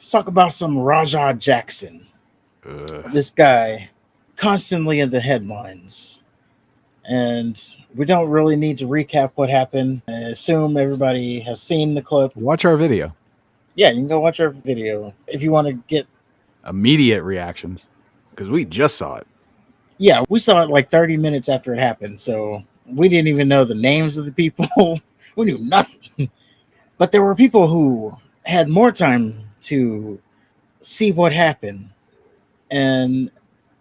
Let's talk about some Rajah Jackson. This guy constantly in the headlines. And we don't really need to recap what happened. I assume everybody has seen the clip. Watch our video. Yeah, you can go watch our video if you want to get immediate reactions, because we just saw it. Yeah, we saw it like 30 minutes after it happened, so we didn't even know the names of the people. We knew nothing. But there were people who had more time to see what happened, and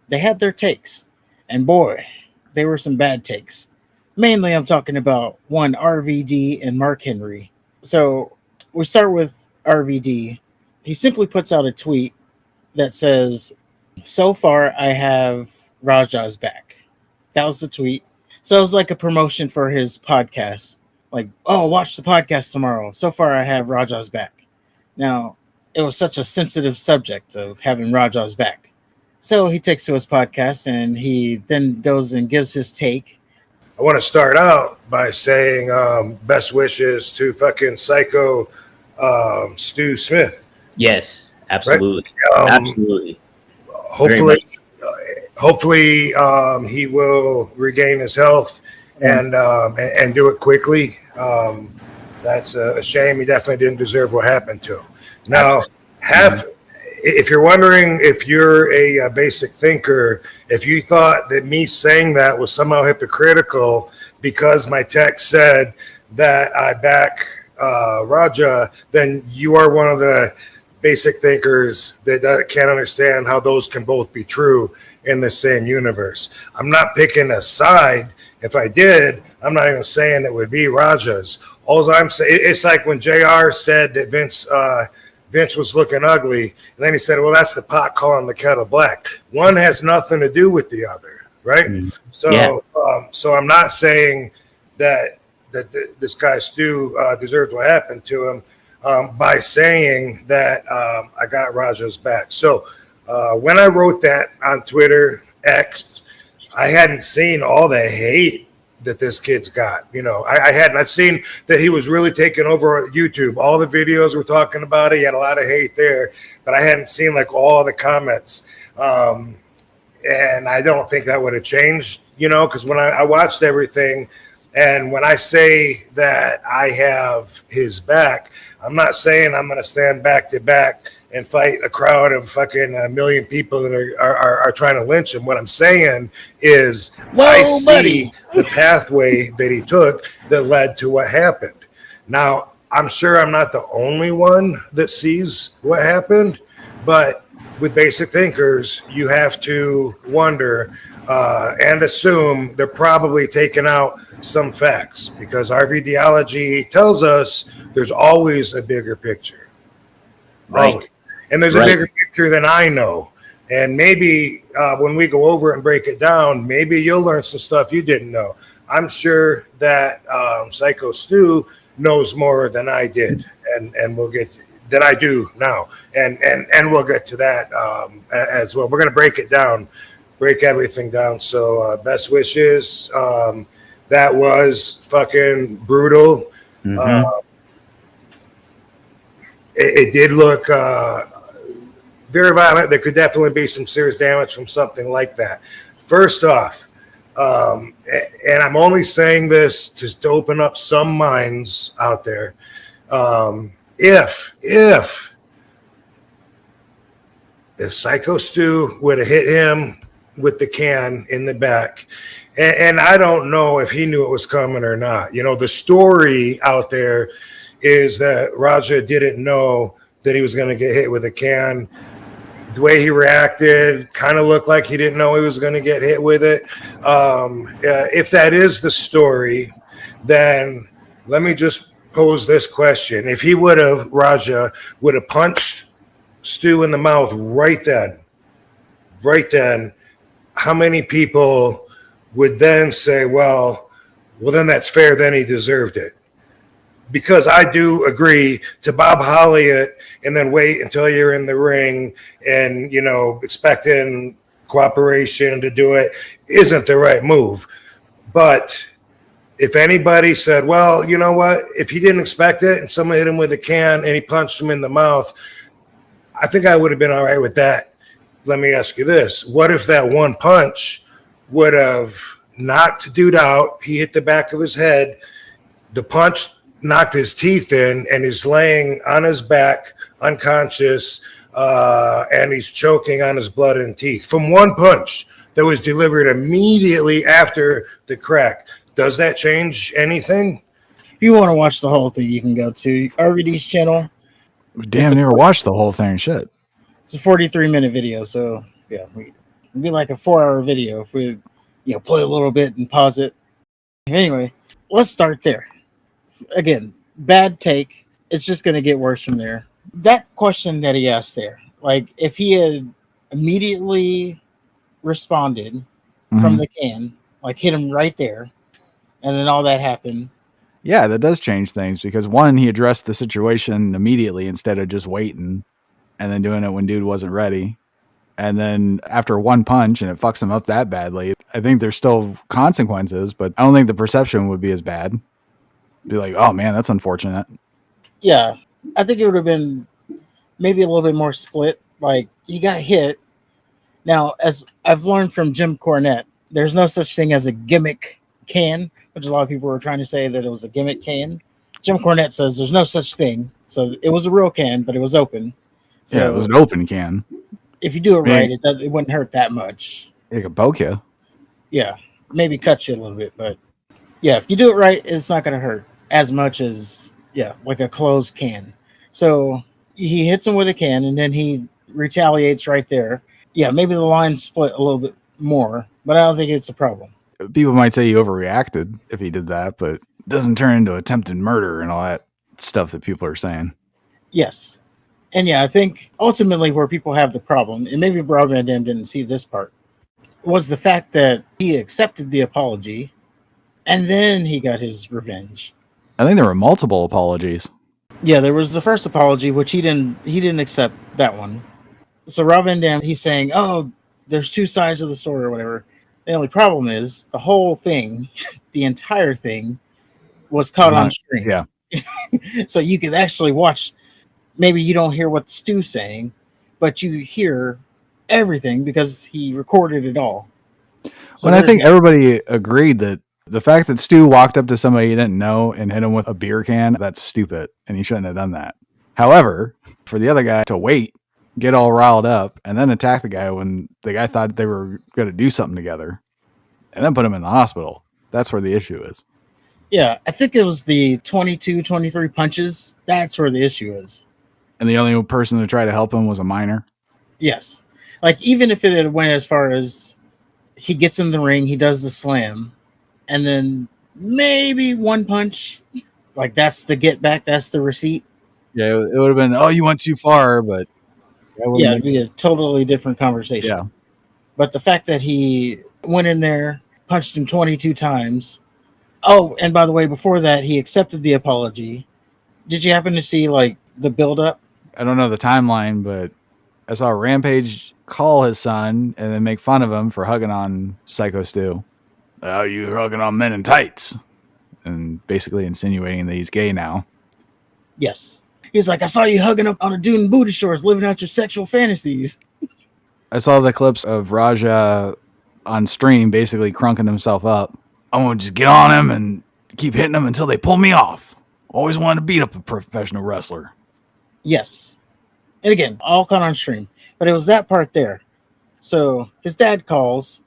they had their takes. And boy, they were some bad takes. Mainly, I'm talking about one RVD and Mark Henry. So we start with RVD. He simply puts out a tweet that says, "So far, I have Rajah's back." That was the tweet. So it was like a promotion for his podcast. Like, oh, watch the podcast tomorrow. So far, I have Rajah's back. Now, it was such a sensitive subject of having Rajah's back. So he takes to his podcast and he then goes and gives his take. I want to start out by saying best wishes to fucking Psycho Stu Smith. Yes, absolutely. Right? Absolutely. Hopefully he will regain his health and do it quickly. That's a shame. He definitely didn't deserve what happened to him. Now, if you're wondering if you're a basic thinker, if you thought that me saying that was somehow hypocritical because my text said that I back Rajah, then you are one of the basic thinkers that can't understand how those can both be true in the same universe. I'm not picking a side. If I did, I'm not even saying it would be Rajah's. All I'm saying, it's like when JR said that Vince was looking ugly, and then he said, well, that's the pot calling the kettle black. One has nothing to do with the other, right? Mm-hmm. So I'm not saying that this guy Stu deserved what happened to him by saying that I got Rajah's back. So when I wrote that on Twitter, X, I hadn't seen all the hate that this kid's got. You know, I'd seen that he was really taking over YouTube. All the videos were talking about it. He had a lot of hate there, but I hadn't seen like all the comments. And I don't think that would have changed, you know, because when I watched everything, and when I say that I have his back, I'm not saying I'm going to stand back to back and fight a crowd of fucking a million people that are trying to lynch him. What I'm saying is I see the pathway that he took that led to what happened. Now, I'm sure I'm not the only one that sees what happened, but with basic thinkers, you have to wonder and assume they're probably taking out some facts, because RVDology tells us there's always a bigger picture. Right. Always. And there's a bigger picture than I know. And maybe when we go over it and break it down, maybe you'll learn some stuff you didn't know. I'm sure that Psycho Stu knows more than I did, and we'll get than I do now. And we'll get to that as well. We're going to break everything down. So best wishes. That was fucking brutal. Mm-hmm. It did look very violent. There could definitely be some serious damage from something like that. First off, and I'm only saying this to open up some minds out there. If Psycho Stu would have hit him with the can in the back, and I don't know if he knew it was coming or not. You know, the story out there is that Rajah didn't know that he was going to get hit with a can. The way he reacted kind of looked like he didn't know he was going to get hit with it. If that is the story, then let me just pose this question. If Rajah would have punched Stu in the mouth right then, how many people would then say, well, then that's fair, then he deserved it? Because I do agree to Bob Holly it and then wait until you're in the ring and, you know, expecting cooperation to do it isn't the right move. But if anybody said, well, you know what, if he didn't expect it and someone hit him with a can and he punched him in the mouth, I think I would have been all right with that. Let me ask you this. What if that one punch would have knocked dude out? He hit the back of his head. The punch knocked his teeth in, and he's laying on his back, unconscious, and he's choking on his blood and teeth from one punch that was delivered immediately after the crack. Does that change anything? If you want to watch the whole thing, you can go to RVD's channel. Damn, never watched the whole thing. Shit. It's a 43-minute video, so yeah, it'd be like a 4-hour video if we, play a little bit and pause it. Anyway, let's start there. Again, bad take. It's just going to get worse from there. That question that he asked there, like if he had immediately responded from the can, like hit him right there, and then all that happened. Yeah, that does change things because one, he addressed the situation immediately instead of just waiting and then doing it when dude wasn't ready. And then after one punch and it fucks him up that badly, I think there's still consequences, but I don't think the perception would be as bad. Be like, oh man, that's unfortunate. Yeah, I think it would have been maybe a little bit more split. Like, you got hit. Now, as I've learned from Jim Cornette, there's no such thing as a gimmick can, which a lot of people were trying to say that it was a gimmick can. Jim Cornette says there's no such thing. So it was a real can, but it was open. So yeah, it was an open can. If you do it right, it wouldn't hurt that much. It could poke you. Yeah, maybe cut you a little bit, but yeah, if you do it right, it's not going to hurt as much as, like a closed can. So he hits him with a can, and then he retaliates right there. Yeah, maybe the line split a little bit more, but I don't think it's a problem. People might say he overreacted if he did that, but it doesn't turn into attempted murder and all that stuff that people are saying. Yes. And yeah, I think ultimately where people have the problem, and maybe Rob Van Dam didn't see this part, was the fact that he accepted the apology and then he got his revenge. I think there were multiple apologies. Yeah, there was the first apology, which he didn't accept that one. So Rob Van Dam, he's saying, oh, there's two sides of the story or whatever. The only problem is the whole thing, the entire thing, was caught on stream. Yeah. So you could actually watch. Maybe you don't hear what Stu's saying, but you hear everything because he recorded it all. So I think everybody agreed that the fact that Stu walked up to somebody he didn't know and hit him with a beer can, that's stupid, and he shouldn't have done that. However, for the other guy to wait, get all riled up, and then attack the guy when the guy thought they were going to do something together, and then put him in the hospital, that's where the issue is. Yeah, I think it was the 22, 23 punches. That's where the issue is. And the only person to try to help him was a minor? Yes. Like, even if it had went as far as he gets in the ring, he does the slam, and then maybe one punch, like that's the get back, that's the receipt. Yeah, it would have been, oh, you went too far, but... Yeah, it'd be a totally different conversation. Yeah. But the fact that he went in there, punched him 22 times. Oh, and by the way, before that, he accepted the apology. Did you happen to see, like, the build-up? I don't know the timeline, but I saw Rampage call his son and then make fun of him for hugging on Psycho Stu. Oh, you hugging on men in tights. And basically insinuating that he's gay now. Yes. He's like, I saw you hugging up on a dude in booty shorts, living out your sexual fantasies. I saw the clips of Raja on stream basically crunking himself up. I'm going to just get on him and keep hitting him until they pull me off. Always wanted to beat up a professional wrestler. Yes. And again, all caught on stream. But it was that part there. So his dad calls.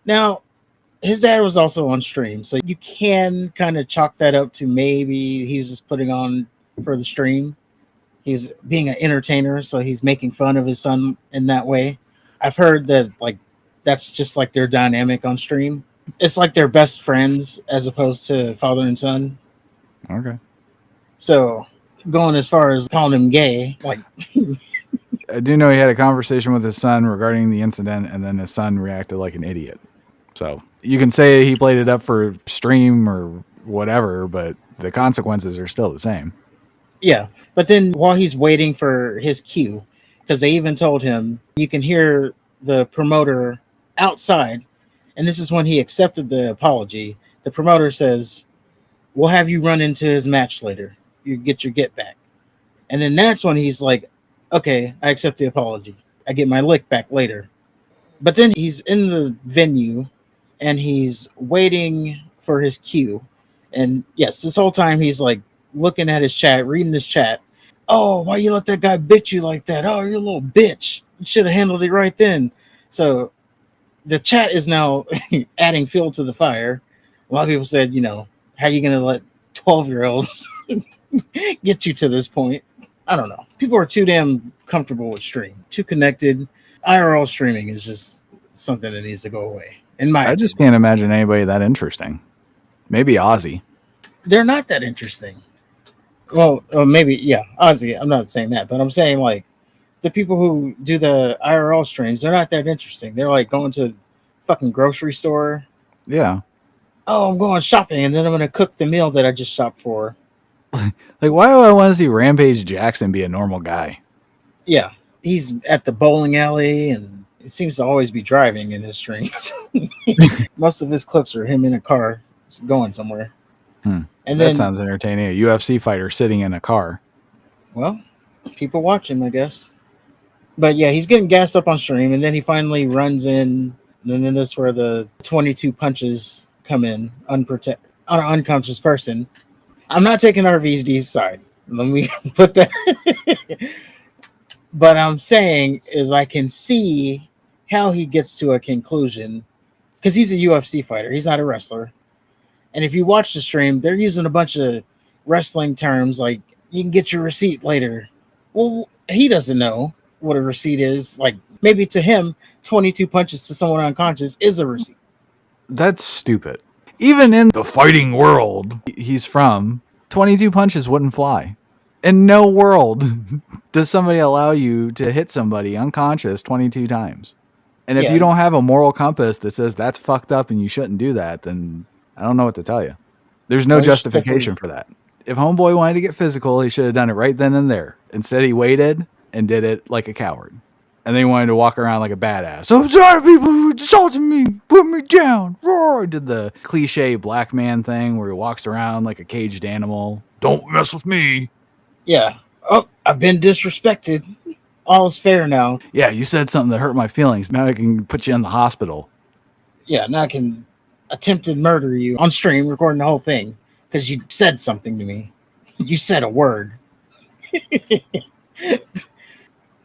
Now, his dad was also on stream. So you can kind of chalk that up to maybe he was just putting on for the stream. He's being an entertainer, so he's making fun of his son in that way. I've heard that, like, that's just like their dynamic on stream. It's like they're best friends as opposed to father and son. Okay. So going as far as calling him gay, like... I do know he had a conversation with his son regarding the incident, and then his son reacted like an idiot. So you can say he played it up for stream or whatever, but the consequences are still the same. Yeah, but then while he's waiting for his cue, because they even told him, you can hear the promoter outside, and this is when he accepted the apology. The promoter says, we'll have you run into his match later. You get your get back. And then that's when he's like, Okay, I accept the apology. I get my lick back later. But then he's in the venue and he's waiting for his cue. And yes, this whole time he's like looking at his chat, reading his chat. Oh, why you let that guy bitch you like that? Oh, you're a little bitch. You should have handled it right then. So the chat is now adding fuel to the fire. A lot of people said, how are you going to let 12-year-olds get you to this point? I don't know. People are too damn comfortable with stream, too connected. IRL streaming is just something that needs to go away. In my I just opinion. can't imagine anybody that interesting. Maybe Ozzy. They're not that interesting. Well, maybe yeah, Ozzy. I'm not saying that, but I'm saying like the people who do the IRL streams, they're not that interesting. They're like going to fucking grocery store. Yeah. Oh, I'm going shopping, and then I'm gonna cook the meal that I just shopped for. Like, why do I want to see Rampage Jackson be a normal guy? Yeah, he's at the bowling alley, and it seems to always be driving in his streams. Most of his clips are him in a car going somewhere. And That then, sounds entertaining. A UFC fighter sitting in a car. well, people watch him, I guess. But yeah, he's getting gassed up on stream, and then he finally runs in. And then that's where the 22 punches come in, on an unconscious person. I'm not taking RVD's side. Let me put that. But I'm saying is I can see how he gets to a conclusion because he's a UFC fighter. He's not a wrestler. And if you watch the stream, they're using a bunch of wrestling terms like you can get your receipt later. Well, he doesn't know what a receipt is. Like maybe to him, 22 punches to someone unconscious is a receipt. That's stupid. Even in the fighting world he's from, 22 punches wouldn't fly. In no world does somebody allow you to hit somebody unconscious 22 times. And if Yeah. you don't have a moral compass that says that's fucked up and you shouldn't do that, then I don't know what to tell you. There's no Well, you should justification for that. If Homeboy wanted to get physical, he should have done it right then and there. Instead, he waited and did it like a coward. And then he wanted to walk around like a badass. I'm sorry, people who insulted me. Put me down. Roar. Did the cliche black man thing where he walks around like a caged animal. Don't mess with me. Yeah. Oh, I've been disrespected. All's fair now. Yeah, you said something that hurt my feelings. Now I can put you in the hospital. Yeah, now I can attempted murder you on stream, recording the whole thing because you said something to me. You said a word.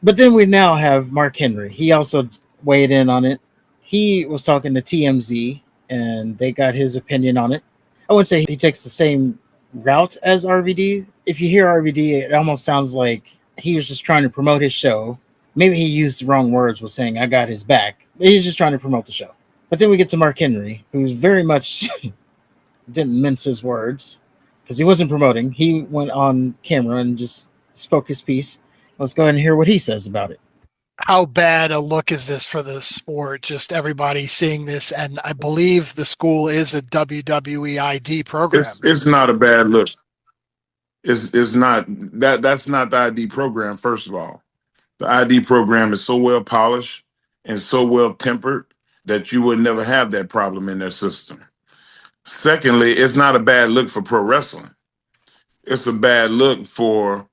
But then we now have Mark Henry. He also weighed in on it. He was talking to TMZ and they got his opinion on it. I wouldn't say he takes the same route as RVD. If you hear RVD, it almost sounds like he was just trying to promote his show. Maybe he used the wrong words with saying, I got his back. He's just trying to promote the show. But then we get to Mark Henry, who's very much didn't mince his words because he wasn't promoting. He went on camera and just spoke his piece. Let's go ahead and hear what he says about it. How bad a look is this for the sport? Just everybody seeing this, and I believe the school is a WWE ID program. It's not a bad look. It's not that's not the ID program. First of all, the ID program is so well polished and so well tempered that you would never have that problem in their system. Secondly, it's not a bad look for pro wrestling. It's a bad look for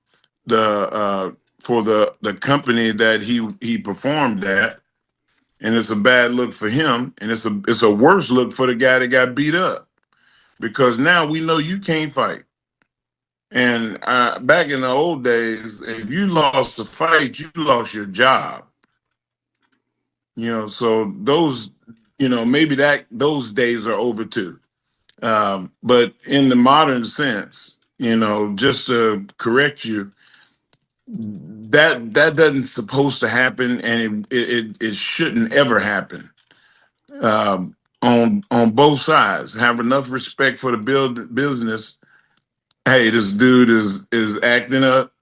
the company that he performed at, and it's a bad look for him, and it's a worse look for the guy that got beat up because now we know you can't fight. And back in the old days, if you lost a fight, you lost your job. So those, maybe those days are over too. But in the modern sense, just to correct you, that doesn't supposed to happen, and it shouldn't ever happen. On both sides, have enough respect for the business. Hey, this dude is acting up.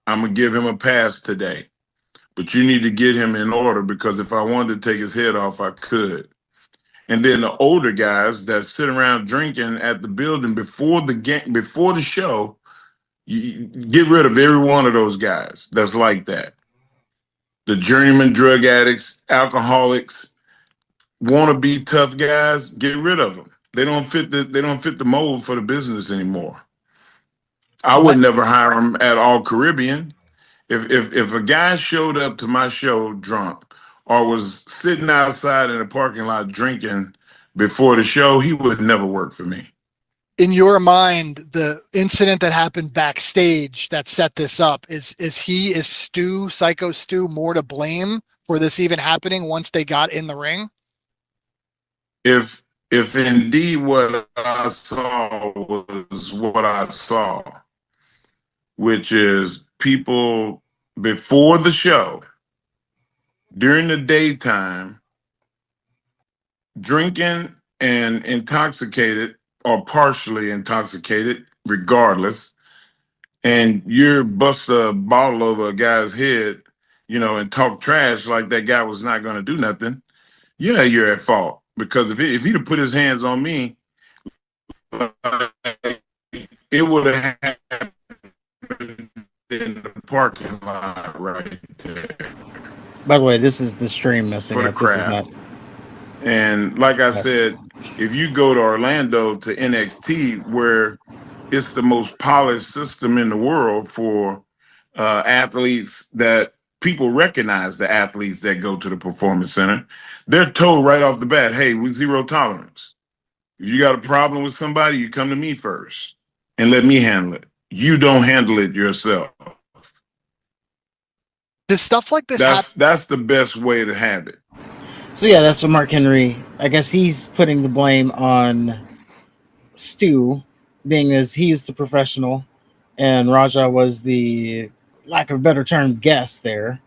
I'm gonna give him a pass today, but you need to get him in order because if I wanted to take his head off, I could. And then the older guys that sit around drinking at the building before the game, before the show, you get rid of every one of those guys that's like that. The journeyman drug addicts, alcoholics, wanna be tough guys, get rid of them. They don't fit the mold for the business anymore. I would never hire them at All Caribbean. If a guy showed up to my show drunk or was sitting outside in the parking lot drinking before the show, he would never work for me. In your mind, the incident that happened backstage that set this up is Psycho Stu more to blame for this even happening once they got in the ring? If indeed what I saw was what I saw, which is people before the show, during the daytime, drinking and intoxicated or partially intoxicated, regardless, and you're bust a bottle over a guy's head, and talk trash like that guy was not going to do nothing, yeah, you're at fault. Because if he'd have put his hands on me, it would have happened in the parking lot right there By the way, this is the stream messing for the up. This is not. craft. And like I Yes. said, if you go to Orlando to NXT, where it's the most polished system in the world for athletes, that people recognize the athletes that go to the performance center, they're told right off the bat, hey, we zero tolerance. If you got a problem with somebody, you come to me first and let me handle it. You don't handle it yourself. Does stuff like this happen? That's the best way to have it. So yeah, that's what Mark Henry. I guess he's putting the blame on Stu, being as he's the professional, and Raja was the, lack of a better term, guest there.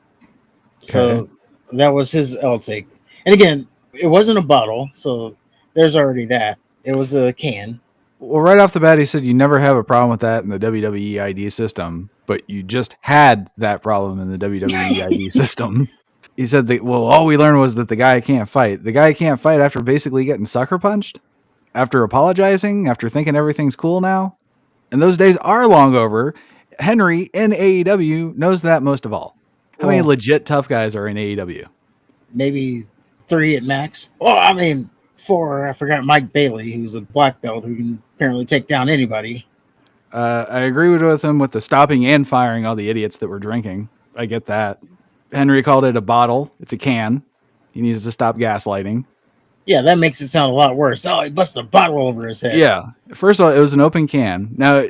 So that was his L take. And again, it wasn't a bottle, so there's already that. It was a can. Well, right off the bat, he said you never have a problem with that in the WWE ID system, but you just had that problem in the WWE ID system. He said that, well, all we learned was that the guy can't fight. The guy can't fight after basically getting sucker punched, after apologizing, after thinking everything's cool now. And those days are long over. Henry in AEW knows that most of all. How many legit tough guys are in AEW? Maybe 3 at max. Well, I mean, 4. I forgot Mike Bailey, who's a black belt who can apparently take down anybody. I agree with him with the stopping and firing all the idiots that were drinking. I get that. Henry called it a bottle. It's a can. He needs to stop gaslighting. Yeah, that makes it sound a lot worse. Oh, he busted a bottle over his head. Yeah. First of all, it was an open can. Now,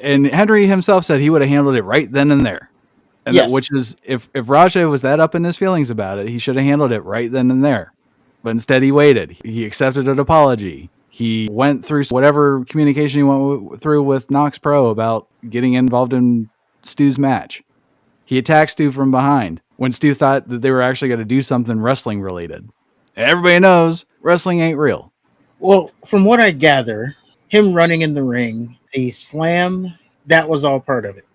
and Henry himself said he would have handled it right then and there. And yes. which is, if Raja was that up in his feelings about it, he should have handled it right then and there. But instead, he waited. He accepted an apology. He went through whatever communication he went through with Knox Pro about getting involved in Stu's match. He attacked Stu from behind when Stu thought that they were actually going to do something wrestling related. Everybody knows wrestling ain't real. Well, from what I gather, him running in the ring, the slam, that was all part of it.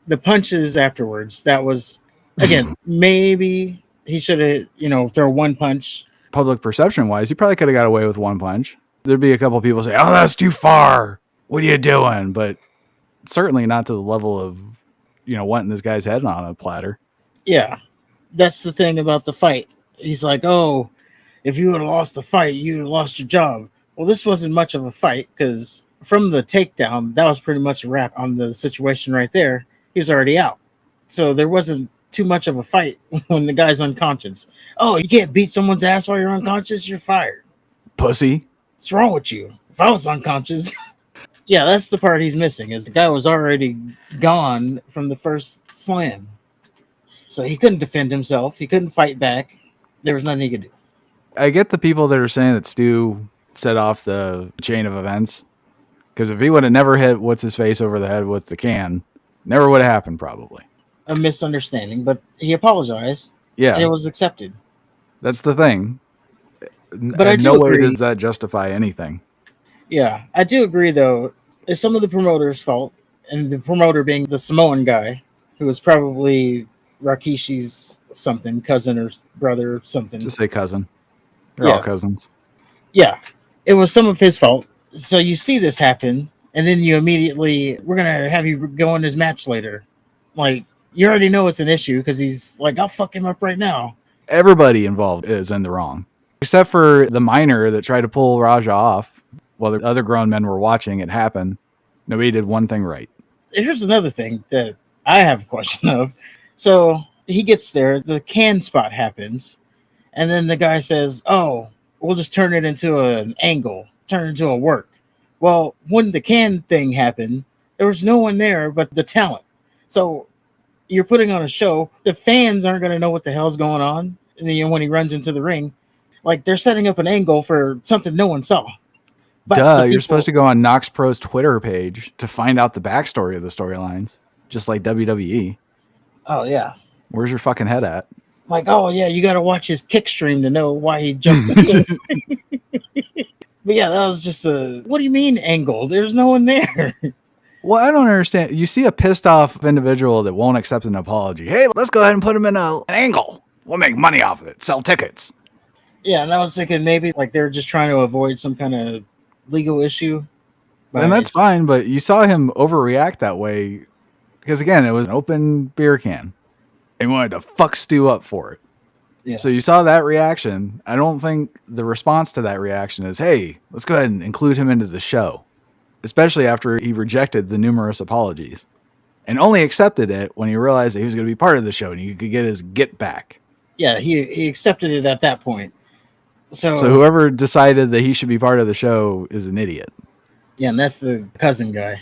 The punches afterwards, that was, again, maybe he should have, throw one punch. Public perception wise, he probably could have got away with one punch. There'd be a couple of people say, oh, that's too far. What are you doing? But certainly not to the level of, wanting this guy's head on a platter. Yeah, that's the thing about the fight. He's like, oh, if you would have lost the fight, you'd have lost your job. Well, this wasn't much of a fight because from the takedown, that was pretty much a wrap on the situation right there. He was already out. So there wasn't too much of a fight when the guy's unconscious. Oh, you can't beat someone's ass while you're unconscious? You're fired. Pussy. What's wrong with you? If I was unconscious. Yeah, that's the part he's missing, is the guy was already gone from the first slam. So he couldn't defend himself. He couldn't fight back. There was nothing he could do. I get the people that are saying that Stu set off the chain of events. Because if he would have never hit what's-his-face over the head with the can, never would have happened probably. A misunderstanding, but he apologized. Yeah. And it was accepted. That's the thing. But in no way does that justify anything. Yeah, I do agree, though. It's some of the promoter's fault, and the promoter being the Samoan guy, who was probably Rakishi's something, cousin or brother or something. Just say cousin. They're all cousins. Yeah, it was some of his fault. So you see this happen, and then you immediately, we're going to have you go in his match later. Like, you already know it's an issue, because he's like, I'll fuck him up right now. Everybody involved is in the wrong. Except for the minor that tried to pull Raja off while the other grown men were watching it happen. Nobody did one thing right. Here's another thing that I have a question of. So he gets there, the can spot happens, and then the guy says, "Oh, we'll just turn it into an angle, turn it into a work." Well, when the can thing happened, there was no one there but the talent. So you're putting on a show. The fans aren't going to know what the hell's going on. And then when he runs into the ring, like they're setting up an angle for something no one saw. But Duh, you're supposed to go on Nox Pro's Twitter page to find out the backstory of the storylines, just like WWE. Oh yeah. Where's your fucking head at? Like, oh yeah, you got to watch his kick stream to know why he jumped. But yeah, that was just a. What do you mean angle? There's no one there. Well, I don't understand. You see a pissed off individual that won't accept an apology. Hey, let's go ahead and put him in an angle. We'll make money off of it. Sell tickets. Yeah, and I was thinking maybe like they're just trying to avoid some kind of legal issue. And that's fine, but you saw him overreact that way because, again, it was an open beer can. And he wanted to fuck Stu up for it. Yeah. So you saw that reaction. I don't think the response to that reaction is, hey, let's go ahead and include him into the show. Especially after he rejected the numerous apologies. And only accepted it when he realized that he was going to be part of the show and he could get his get back. Yeah, he accepted it at that point. So whoever decided that he should be part of the show is an idiot. Yeah, and that's the cousin guy.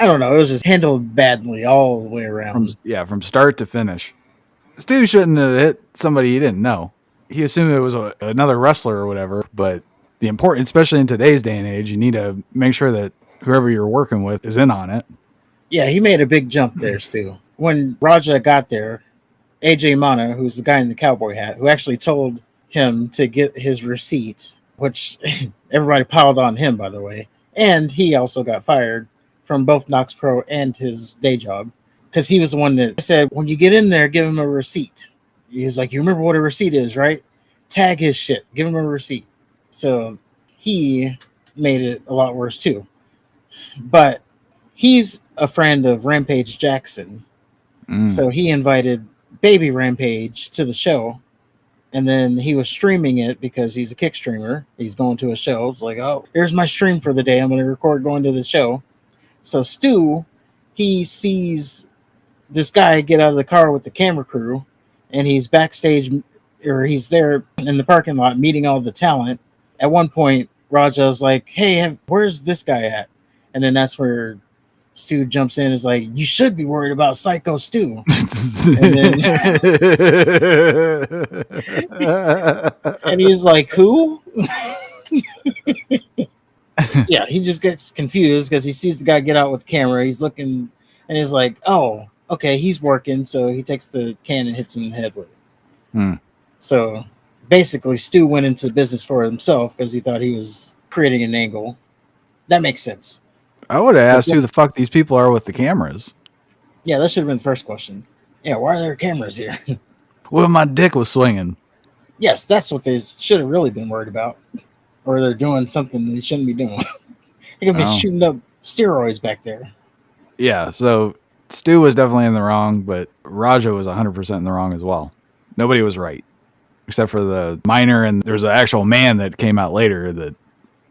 I don't know. It was just handled badly all the way around. From start to finish. Stu shouldn't have hit somebody he didn't know. He assumed it was another wrestler or whatever, but the important, especially in today's day and age, you need to make sure that whoever you're working with is in on it. Yeah, he made a big jump there, Stu. When Raja got there, AJ Mana, who's the guy in the cowboy hat, who actually told him to get his receipt, which everybody piled on him, by the way. And he also got fired from both Nox Pro and his day job because he was the one that said, when you get in there, give him a receipt. He was like, you remember what a receipt is, right? Tag his shit. Give him a receipt. So he made it a lot worse too. But he's a friend of Rampage Jackson. So he invited Baby Rampage to the show. And then he was streaming it because he's a kick streamer. He's going to a show. It's like, oh, here's my stream for the day. I'm going to record going to the show. So Stu, he sees this guy get out of the car with the camera crew, and he's backstage, or he's there in the parking lot meeting all the talent. At one point, Raja's like, hey, where's this guy at? And then that's where Stu jumps in and is like, you should be worried about Psycho Stu. And he's like, who? Yeah, he just gets confused because he sees the guy get out with the camera. He's looking and he's like, oh, okay, he's working. So he takes the can and hits him in the head with it. So basically, Stu went into business for himself because he thought he was creating an angle. That makes sense. I would have asked who the fuck these people are with the cameras. Yeah, that should have been the first question. Yeah, why are there cameras here? Well, my dick was swinging. Yes, that's what they should have really been worried about. Or they're doing something they shouldn't be doing. They're going to be shooting up steroids back there. Yeah, so Stu was definitely in the wrong, but Raja was 100% in the wrong as well. Nobody was right. Except for the minor, and there's an actual man that came out later that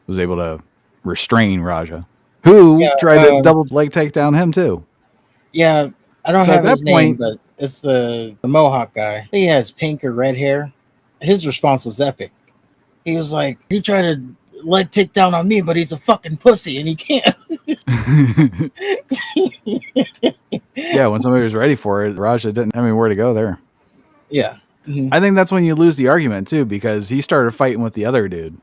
was able to restrain Raja. Who tried to double leg take down him too. Yeah, I don't have his name, but it's the Mohawk guy. He has pink or red hair. His response was epic. He was like, he tried to leg take down on me, but he's a fucking pussy and he can't. Yeah, when somebody was ready for it, Raja didn't have anywhere to go there. Yeah. Mm-hmm. I think that's when you lose the argument too, because he started fighting with the other dude.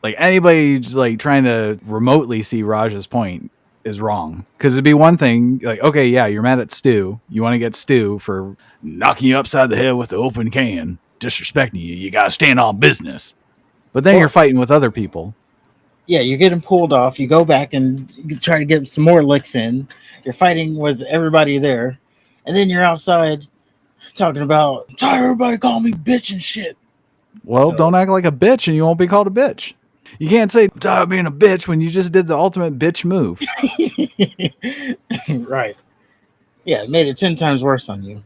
Like anybody just like trying to remotely see Raja's point is wrong. Because it'd be one thing, like, okay, yeah, you're mad at Stu. You want to get Stu for knocking you upside the head with the open can, disrespecting you. You got to stand on business. But then you're fighting with other people. Yeah, you're getting pulled off. You go back and you try to get some more licks in. You're fighting with everybody there. And then you're outside talking about, I'm tired of everybody calling me bitch and shit. Well, don't act like a bitch and you won't be called a bitch. You can't say, I'm tired of being a bitch when you just did the ultimate bitch move. Right. Yeah, it made it 10 times worse on you.